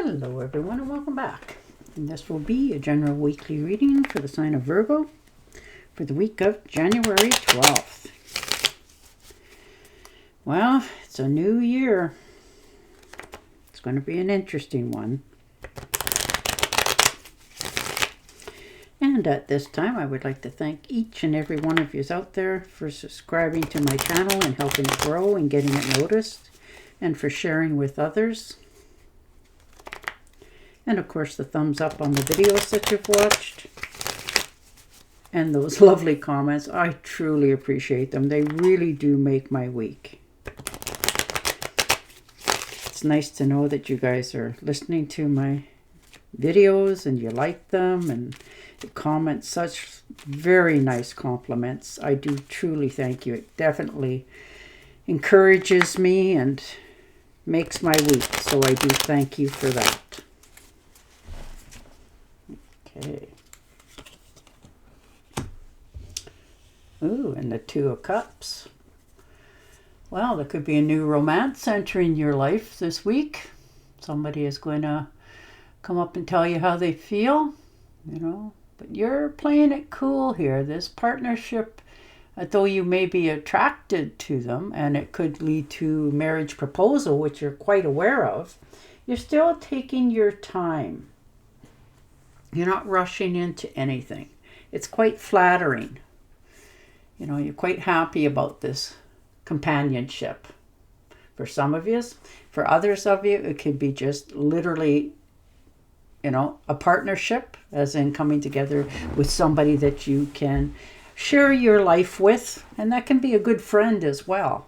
Hello everyone and welcome back. And this will be a general weekly reading for the sign of Virgo for the week of January 12th. Well, it's a new year. It's going to be an interesting one. And at this time, I would like to thank each and every one of you out there for subscribing to my channel and helping it grow and getting it noticed, and for sharing with others. And of course, the thumbs up on the videos that you've watched. And those lovely comments. I truly appreciate them. They really do make my week. It's nice to know that you guys are listening to my videos and you like them and you comment such very nice compliments. I do truly thank you. It definitely encourages me and makes my week. So I do thank you for that. Okay. Ooh, and the Two of Cups. Well, there could be a new romance entering your life this week. Somebody is going to come up and tell you how they feel, but you're playing it cool here. This partnership, though you may be attracted to them and it could lead to marriage proposal, which you're quite aware of, you're still taking your time. You're not rushing into anything. It's quite flattering. You're quite happy about this companionship. For some of you, for others of you, it could be just literally, a partnership, as in coming together with somebody that you can share your life with. And that can be a good friend as well.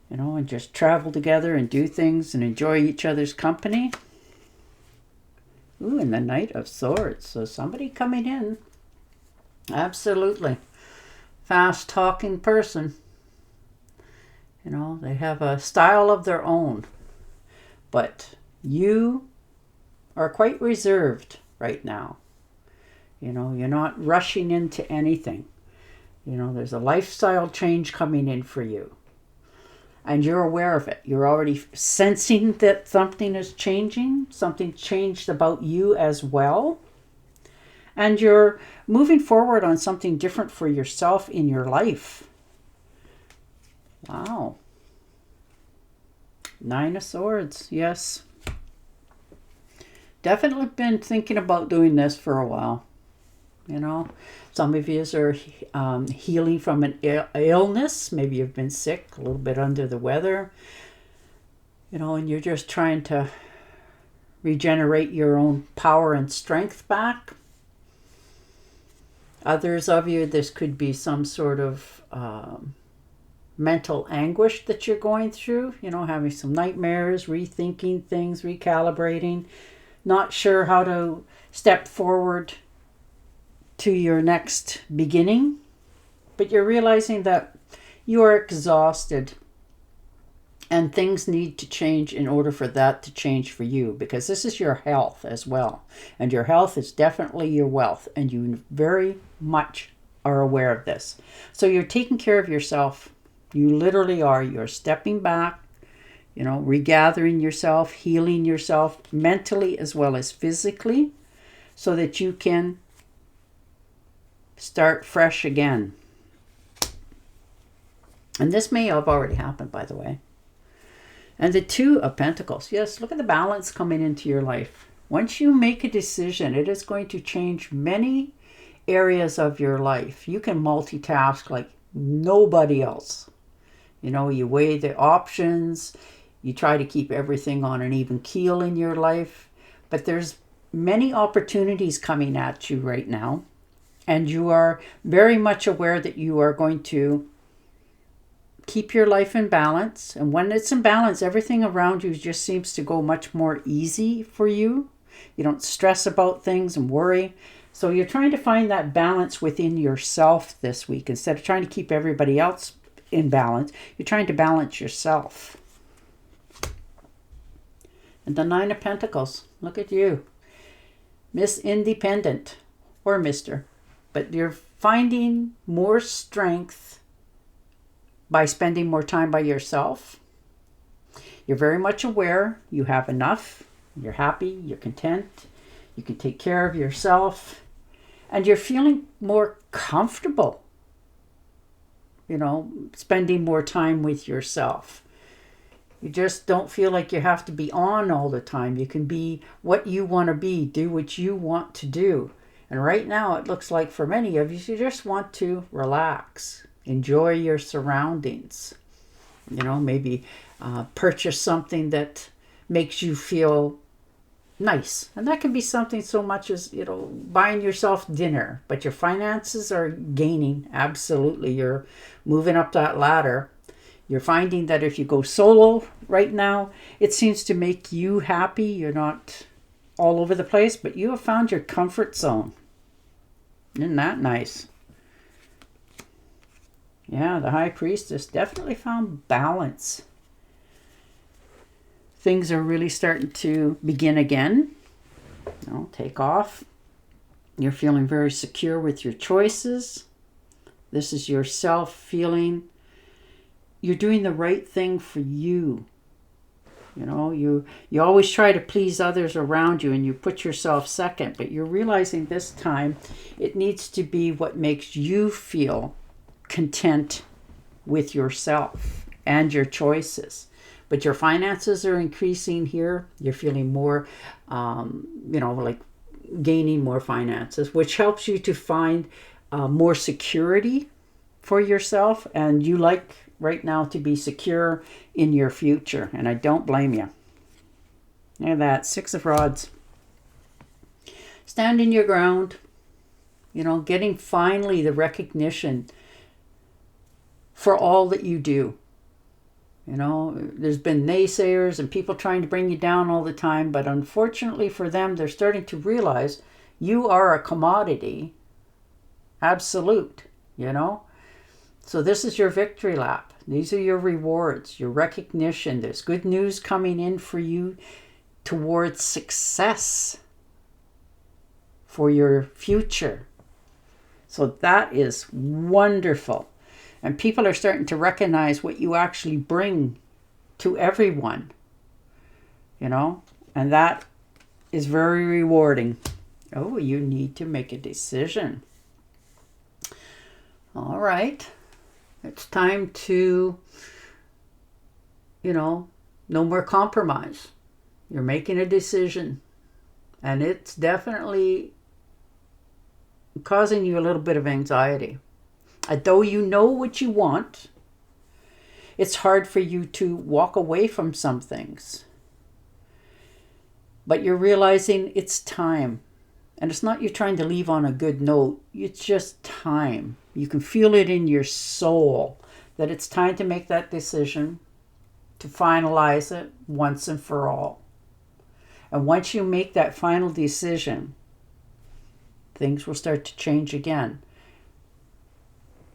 And just travel together and do things and enjoy each other's company. Ooh, and the Knight of Swords. So somebody coming in. Absolutely. Fast-talking person. They have a style of their own. But you are quite reserved right now. You're not rushing into anything. There's a lifestyle change coming in for you. And you're aware of it. You're already sensing that something is changing. Something changed about you as well. And you're moving forward on something different for yourself in your life. Wow. Nine of Swords. Yes. Definitely been thinking about doing this for a while. Some of you are healing from an illness. Maybe you've been sick, a little bit under the weather. And you're just trying to regenerate your own power and strength back. Others of you, this could be some sort of mental anguish that you're going through. Having some nightmares, rethinking things, recalibrating. Not sure how to step forward to your next beginning, but you're realizing that you are exhausted and things need to change in order for that to change for you, because this is your health as well, and your health is definitely your wealth, and you very much are aware of this. So you're taking care of yourself. You literally are. You're stepping back, regathering yourself, healing yourself mentally as well as physically, so that you can start fresh again. And this may have already happened, by the way. And the Two of Pentacles. Yes, look at the balance coming into your life. Once you make a decision, it is going to change many areas of your life. You can multitask like nobody else. You weigh the options. You try to keep everything on an even keel in your life. But there's many opportunities coming at you right now. And you are very much aware that you are going to keep your life in balance. And when it's in balance, everything around you just seems to go much more easy for you. You don't stress about things and worry. So you're trying to find that balance within yourself this week. Instead of trying to keep everybody else in balance, you're trying to balance yourself. And the Nine of Pentacles. Look at you. Miss Independent. Or Mr. But you're finding more strength by spending more time by yourself. You're very much aware you have enough. You're happy, you're content, you can take care of yourself, and you're feeling more comfortable, spending more time with yourself. You just don't feel like you have to be on all the time. You can be what you want to be, do what you want to do. And right now it looks like for many of you, you just want to relax, enjoy your surroundings. Maybe purchase something that makes you feel nice. And that can be something so much as, buying yourself dinner. But your finances are gaining. Absolutely. You're moving up that ladder. You're finding that if you go solo right now, it seems to make you happy. You're not all over the place, but you have found your comfort zone. Isn't that nice? Yeah, the High Priestess definitely found balance. Things are really starting to begin again. Take off. You're feeling very secure with your choices. This is yourself feeling you're doing the right thing for you. You always try to please others around you and you put yourself second, but you're realizing this time it needs to be what makes you feel content with yourself and your choices. But your finances are increasing here. You're feeling more, like gaining more finances, which helps you to find more security for yourself. And you like right now to be secure in your future. And I don't blame you. Look at that, 6 of Rods. Standing your ground, getting finally the recognition for all that you do. There's been naysayers and people trying to bring you down all the time, but unfortunately for them, they're starting to realize you are a commodity. Absolute, So this is your victory lap. These are your rewards, your recognition. There's good news coming in for you towards success for your future. So that is wonderful. And people are starting to recognize what you actually bring to everyone, and that is very rewarding. Oh, you need to make a decision. All right. It's time to, no more compromise. You're making a decision. And it's definitely causing you a little bit of anxiety. Though you know what you want, it's hard for you to walk away from some things. But you're realizing it's time. And it's not you trying to leave on a good note. It's just time. You can feel it in your soul that it's time to make that decision, to finalize it once and for all. And once you make that final decision, things will start to change again.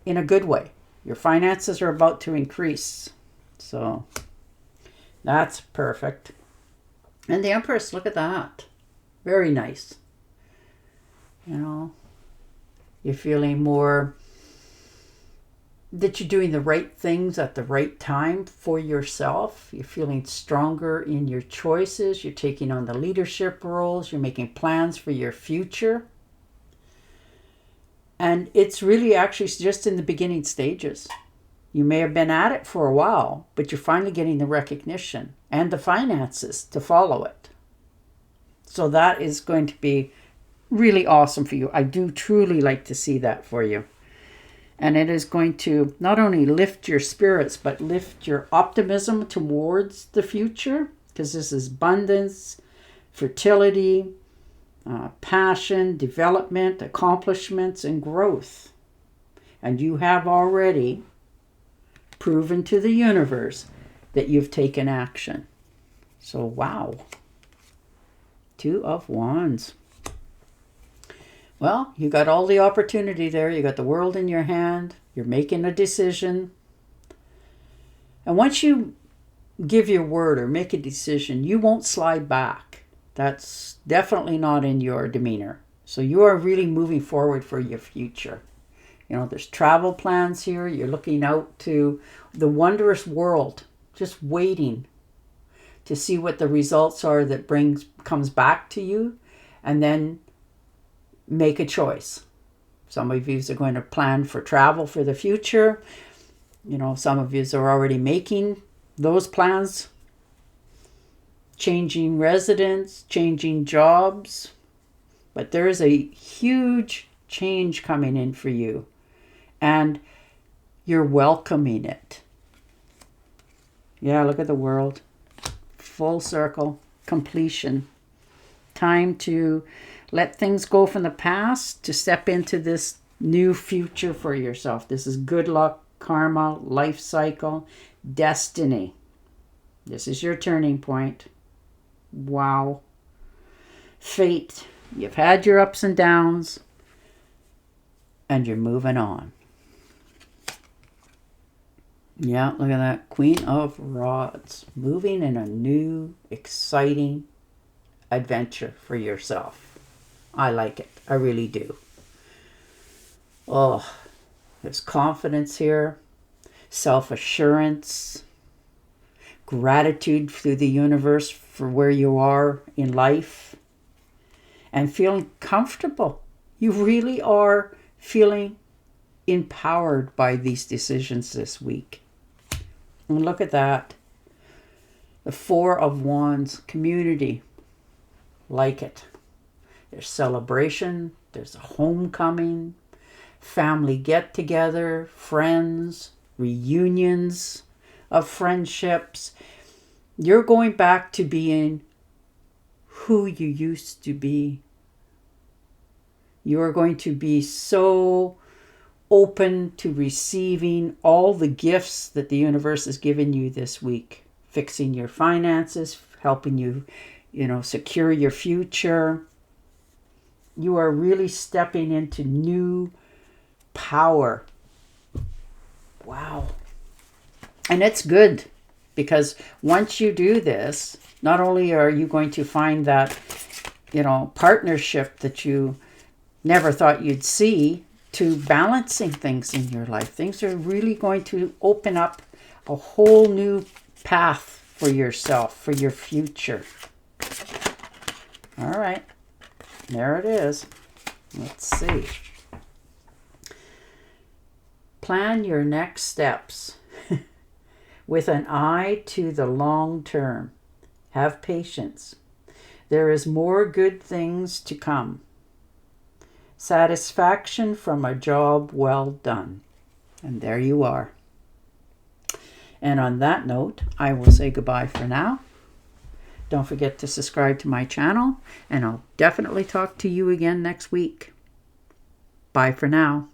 In a good way. Your finances are about to increase. So that's perfect. And the Empress, look at that. Very nice. You're feeling more that you're doing the right things at the right time for yourself. You're feeling stronger in your choices. You're taking on the leadership roles. You're making plans for your future. And it's really actually just in the beginning stages. You may have been at it for a while, but you're finally getting the recognition and the finances to follow it. So that is going to be really awesome for you. I do truly like to see that for you. And it is going to not only lift your spirits, but lift your optimism towards the future, because this is abundance, fertility, passion, development, accomplishments, and growth. And you have already proven to the universe that you've taken action. So, wow. 2 of Wands. Well, you got all the opportunity there. You got the world in your hand. You're making a decision. And once you give your word or make a decision, you won't slide back. That's definitely not in your demeanor. So you are really moving forward for your future. There's travel plans here. You're looking out to the wondrous world, just waiting to see what the results are that comes back to you, and then make a choice. Some of you are going to plan for travel for the future. You know, some of you are already making those plans, changing residence, changing jobs. But there is a huge change coming in for you, and you're welcoming it. Yeah, look at the world. Full circle, completion. Time to let things go from the past to step into this new future for yourself. This is good luck, karma, life cycle, destiny. This is your turning point. Wow. Fate. You've had your ups and downs, and you're moving on. Yeah, look at that. Queen of Rods. Moving in a new, exciting adventure for yourself. I like it. I really do. Oh, there's confidence here, self-assurance, gratitude through the universe for where you are in life, and feeling comfortable. You really are feeling empowered by these decisions this week. And look at that. The Four of Wands, community. Like it. There's celebration. There's a homecoming. Family get-together. Friends. Reunions of friendships. You're going back to being who you used to be. You are going to be so open to receiving all the gifts that the universe has given you this week. Fixing your finances, helping you, secure your future. You are really stepping into new power. Wow. And it's good, because once you do this, not only are you going to find that, partnership that you never thought you'd see, to balancing things in your life. Things are really going to open up a whole new path for yourself, for your future. All right. There it is. Let's see. Plan your next steps with an eye to the long term. Have patience. There is more good things to come. Satisfaction from a job well done. And there you are. And on that note, I will say goodbye for now. Don't forget to subscribe to my channel, and I'll definitely talk to you again next week. Bye for now.